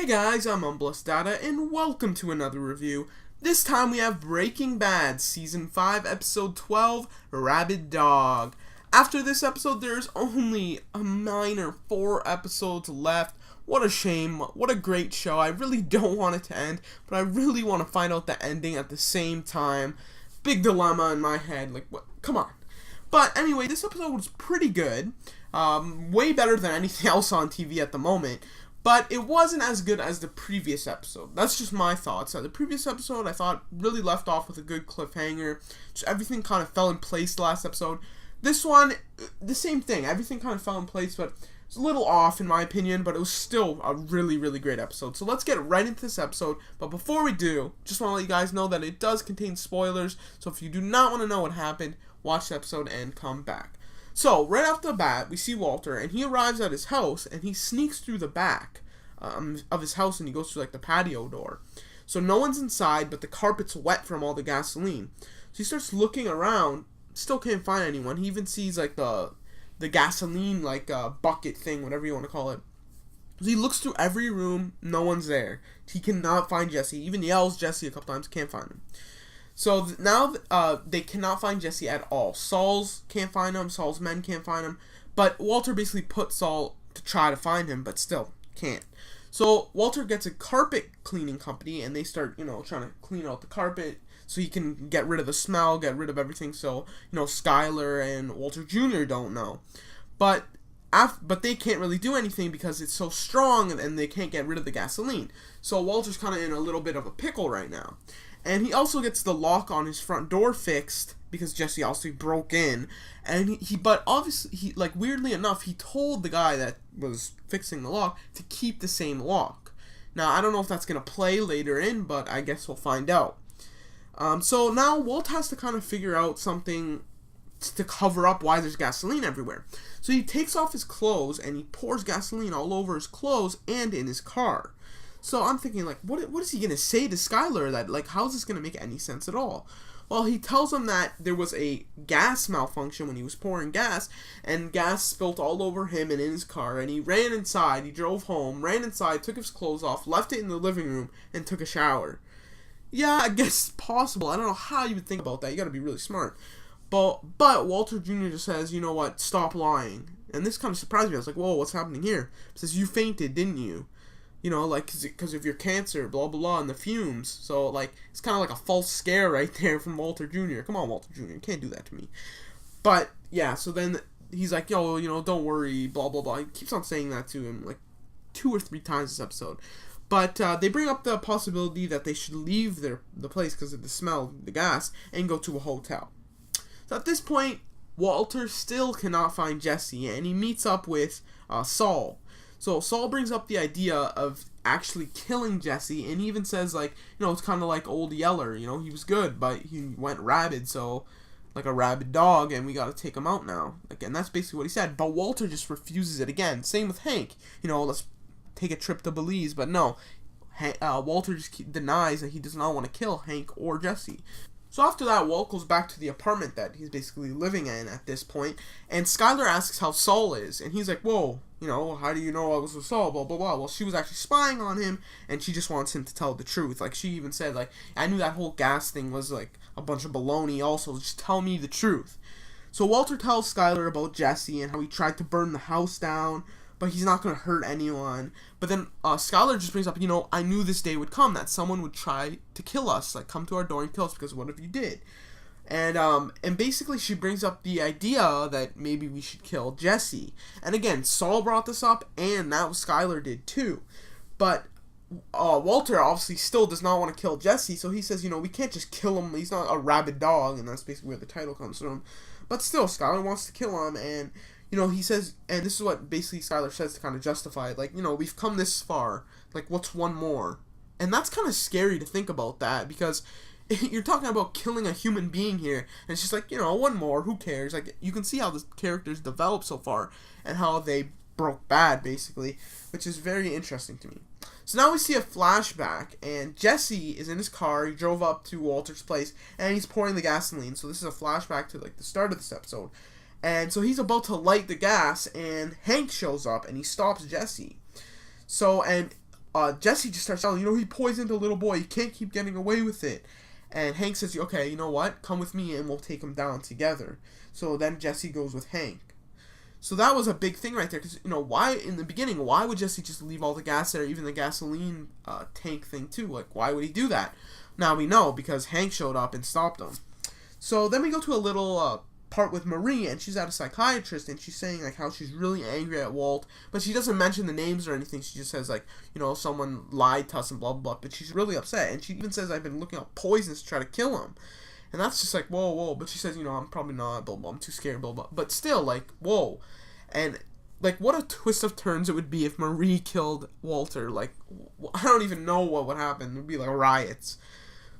Hey guys, I'm Unblessed Data, and welcome to another review. This time we have Breaking Bad, Season 5, Episode 12, Rabid Dog. After this episode, there's only a minor 4 episodes left. What a shame. What a great show. I really don't want it to end, but I really want to find out the ending at the same time. Big dilemma in my head. Like, what? Come on. But anyway, this episode was pretty good. Way better than anything else on TV at the moment. But it wasn't as good as the previous episode. That's just my thoughts. The previous episode, I thought, really left off with a good cliffhanger. Just everything kind of fell in place the last episode. This one, the same thing. Everything kind of fell in place, but it's a little off in my opinion, but it was still a really, really great episode. So let's get right into this episode. But before we do, just want to let you guys know that it does contain spoilers. So if you do not want to know what happened, watch the episode and come back. So, right off the bat, we see Walter, and he arrives at his house, and he sneaks through the back of his house, and he goes through, like, the patio door. So, no one's inside, but the carpet's wet from all the gasoline. So, he starts looking around, still can't find anyone. He even sees, like, the gasoline, like, bucket thing, whatever you want to call it. So, he looks through every room, no one's there. He cannot find Jesse. He even yells Jesse a couple times, can't find him. So now they cannot find Jesse at all. Saul's can't find him. Saul's men can't find him. But Walter basically put Saul to try to find him, but still can't. So Walter gets a carpet cleaning company, and they start, trying to clean out the carpet so he can get rid of the smell, get rid of everything. So, Skyler and Walter Jr. don't know. But they can't really do anything because it's so strong, and they can't get rid of the gasoline. So Walter's kind of in a little bit of a pickle right now. And he also gets the lock on his front door fixed because Jesse also broke in. And but obviously, weirdly enough, he told the guy that was fixing the lock to keep the same lock. Now, I don't know if that's going to play later in, but I guess we'll find out. So now Walt has to kind of figure out something to cover up why there's gasoline everywhere. So he takes off his clothes and he pours gasoline all over his clothes and in his car. So I'm thinking, what is he going to say to Skyler? That, how is this going to make any sense at all? Well, he tells him that there was a gas malfunction when he was pouring gas, and gas spilt all over him and in his car, and he ran inside, he drove home, ran inside, took his clothes off, left it in the living room, and took a shower. Yeah, I guess it's possible. I don't know how you would think about that. You got to be really smart. But Walter Jr. just says, you know what, stop lying. And this kind of surprised me. I was like, whoa, what's happening here? He says, you fainted, didn't you? Because of your cancer, blah, blah, blah, and the fumes. So, it's kind of like a false scare right there from Walter Jr. Come on, Walter Jr., you can't do that to me. But, yeah, so then he's like, yo, don't worry, blah, blah, blah. He keeps on saying that to him, 2 or 3 times this episode. But they bring up the possibility that they should leave the place because of the smell, the gas, and go to a hotel. So at this point, Walter still cannot find Jesse, and he meets up with Saul. So Saul brings up the idea of actually killing Jesse, and he even says, it's kind of like Old Yeller, he was good, but he went rabid, so, like a rabid dog, and we gotta take him out now. And that's basically what he said, but Walter just refuses it again. Same with Hank, let's take a trip to Belize, but no, Walter just denies that he does not want to kill Hank or Jesse. So after that, Walt goes back to the apartment that he's basically living in at this point, and Skyler asks how Saul is, and he's like, whoa, how do you know I was with Saul, blah, blah, blah. Well, she was actually spying on him, and she just wants him to tell the truth. She even said, I knew that whole gas thing was, a bunch of baloney also, just tell me the truth. So Walter tells Skyler about Jesse and how he tried to burn the house down, but he's not going to hurt anyone. But then Skyler just brings up, I knew this day would come, that someone would try to kill us, come to our door and kill us, because what if you did? And basically she brings up the idea that maybe we should kill Jesse. And again, Saul brought this up, and now Skyler did too. But Walter obviously still does not want to kill Jesse, so he says, we can't just kill him, he's not a rabid dog, and that's basically where the title comes from. But still, Skyler wants to kill him, and he says, and this is what basically Skyler says to kind of justify it, we've come this far, what's one more? And that's kind of scary to think about that, because you're talking about killing a human being here, and it's just one more, who cares? You can see how the characters developed so far, and how they broke bad, basically, which is very interesting to me. So now we see a flashback, and Jesse is in his car, he drove up to Walter's place, and he's pouring the gasoline, so this is a flashback to, the start of this episode. And so he's about to light the gas, and Hank shows up, and he stops Jesse. So, and Jesse just starts yelling, he poisoned a little boy. He can't keep getting away with it. And Hank says, okay, you know what? Come with me and we'll take him down together. So then Jesse goes with Hank. So that was a big thing right there, because, why, in the beginning, why would Jesse just leave all the gas there, even the gasoline tank thing too? Like, why would he do that? Now we know, because Hank showed up and stopped him. So then we go to a little part with Marie, and she's at a psychiatrist, and she's saying, like, how she's really angry at Walt, but she doesn't mention the names or anything. She just says, like, someone lied to us and blah, blah, blah, but she's really upset, and she even says, I've been looking up poisons to try to kill him. And that's just like, whoa, but she says, I'm probably not, blah, blah, I'm too scared, blah, blah. But still, like, whoa. And, like, what a twist of turns it would be if Marie killed Walter. Like, I don't even know what would happen. It would be, like, riots.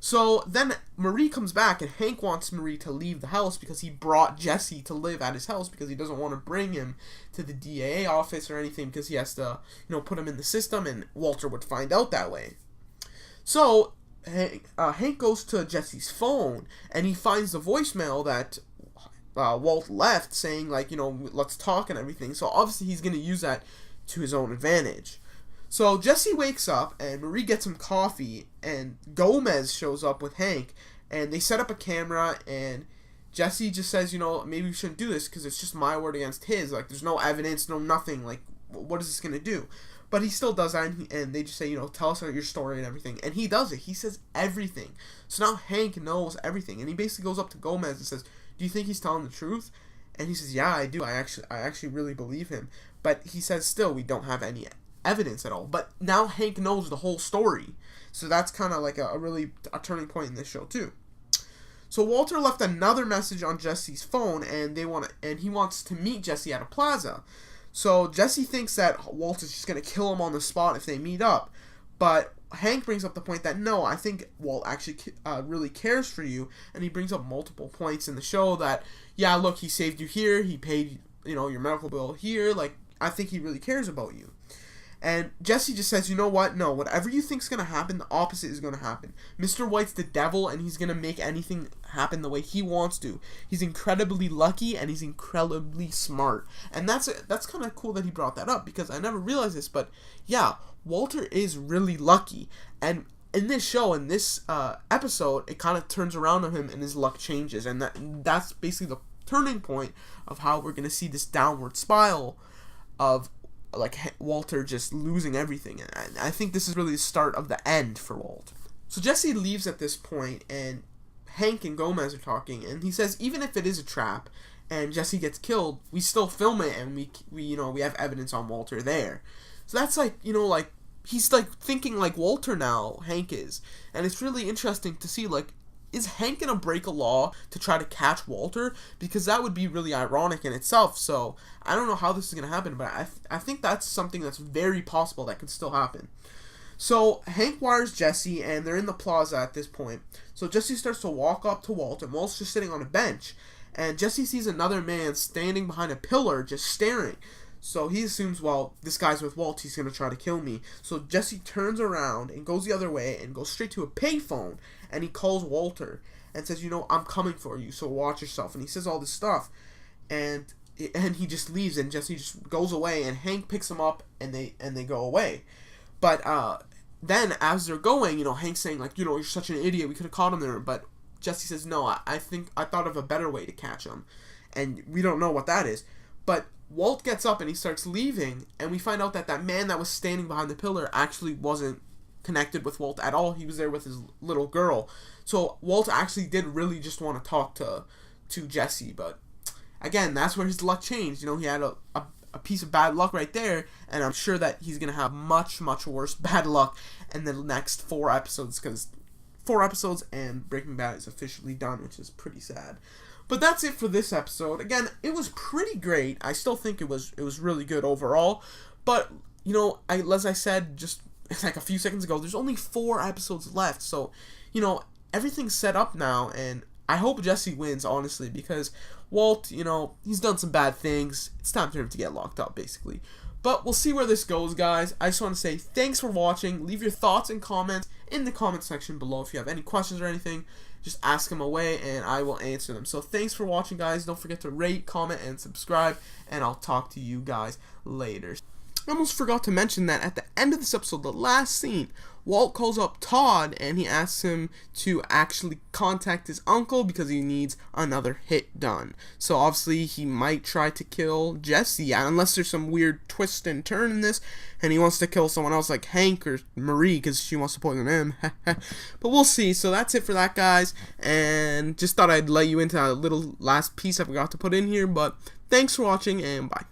So, then Marie comes back, and Hank wants Marie to leave the house because he brought Jesse to live at his house because he doesn't want to bring him to the DAA office or anything because he has to, put him in the system, and Walter would find out that way. So, Hank goes to Jesse's phone, and he finds the voicemail that Walt left saying, like, let's talk and everything. So obviously he's going to use that to his own advantage. So Jesse wakes up, and Marie gets him coffee, and Gomez shows up with Hank, and they set up a camera, and Jesse just says, maybe we shouldn't do this because it's just my word against his. Like, there's no evidence, no nothing. Like, what is this going to do? But he still does that, and they just say, tell us your story and everything. And he does it. He says everything. So now Hank knows everything. And he basically goes up to Gomez and says, do you think he's telling the truth? And he says, yeah, I do. I actually really believe him. But he says, still, we don't have any evidence at all. But now Hank knows the whole story. So that's kind of like a turning point in this show, too. So Walter left another message on Jesse's phone, and he wants to meet Jesse at a plaza. So Jesse thinks that Walt is just going to kill him on the spot if they meet up. But Hank brings up the point that, no, I think Walt actually really cares for you. And he brings up multiple points in the show that, yeah, look, he saved you here. He paid, your medical bill here. Like, I think he really cares about you. And Jesse just says, you know what? No, whatever you think's going to happen, the opposite is going to happen. Mr. White's the devil, and he's going to make anything happen the way he wants to. He's incredibly lucky, and he's incredibly smart. And that's kind of cool that he brought that up, because I never realized this, but yeah, Walter is really lucky. And in this show, in this episode, it kind of turns around on him, and his luck changes. And that's basically the turning point of how we're going to see this downward spiral of like Walter just losing everything. And I think this is really the start of the end for Walt. So Jesse leaves at this point, and Hank and Gomez are talking, and he says even if it is a trap and Jesse gets killed, we still film it, and we have evidence on Walter there. So that's like, like he's like thinking like Walter now, Hank is. And it's really interesting to see, like, is Hank gonna break a law to try to catch Walter? Because that would be really ironic in itself. So I don't know how this is gonna happen, but I think that's something that's very possible that could still happen. So Hank wires Jesse, and they're in the plaza at this point. So Jesse starts to walk up to Walt, and Walt's just sitting on a bench, and Jesse sees another man standing behind a pillar just staring. So he assumes, well, this guy's with Walt, he's going to try to kill me. So Jesse turns around and goes the other way and goes straight to a payphone, and he calls Walter and says, I'm coming for you, so watch yourself. And he says all this stuff, and he just leaves, and Jesse just goes away, and Hank picks him up, and they go away. But then as they're going, Hank's saying, like, you're such an idiot, we could have caught him there. But Jesse says, no, I think I thought of a better way to catch him, and we don't know what that is. But Walt gets up and he starts leaving, and we find out that man that was standing behind the pillar actually wasn't connected with Walt at all. He was there with his little girl. So Walt actually did really just want to talk to Jesse. But again, that's where his luck changed. He had a piece of bad luck right there, and I'm sure that he's going to have much, much worse bad luck in the next 4 episodes, because 4 episodes and Breaking Bad is officially done, which is pretty sad. But that's it for this episode. Again, it was pretty great. I still think it was really good overall. But, as I said just like a few seconds ago, there's only 4 episodes left. So, everything's set up now, and I hope Jesse wins, honestly, because Walt, he's done some bad things. It's time for him to get locked up, basically. But we'll see where this goes, guys. I just want to say thanks for watching. Leave your thoughts and comments in the comment section below. If you have any questions or anything, just ask them away, and I will answer them. So thanks for watching, guys. Don't forget to rate, comment, and subscribe, and I'll talk to you guys later. I almost forgot to mention that at the end of this episode, the last scene, Walt calls up Todd and he asks him to actually contact his uncle because he needs another hit done. So obviously he might try to kill Jesse, unless there's some weird twist and turn in this and he wants to kill someone else like Hank or Marie because she wants to poison him. But we'll see. So that's it for that, guys, and just thought I'd let you into a little last piece I forgot to put in here, but thanks for watching and bye.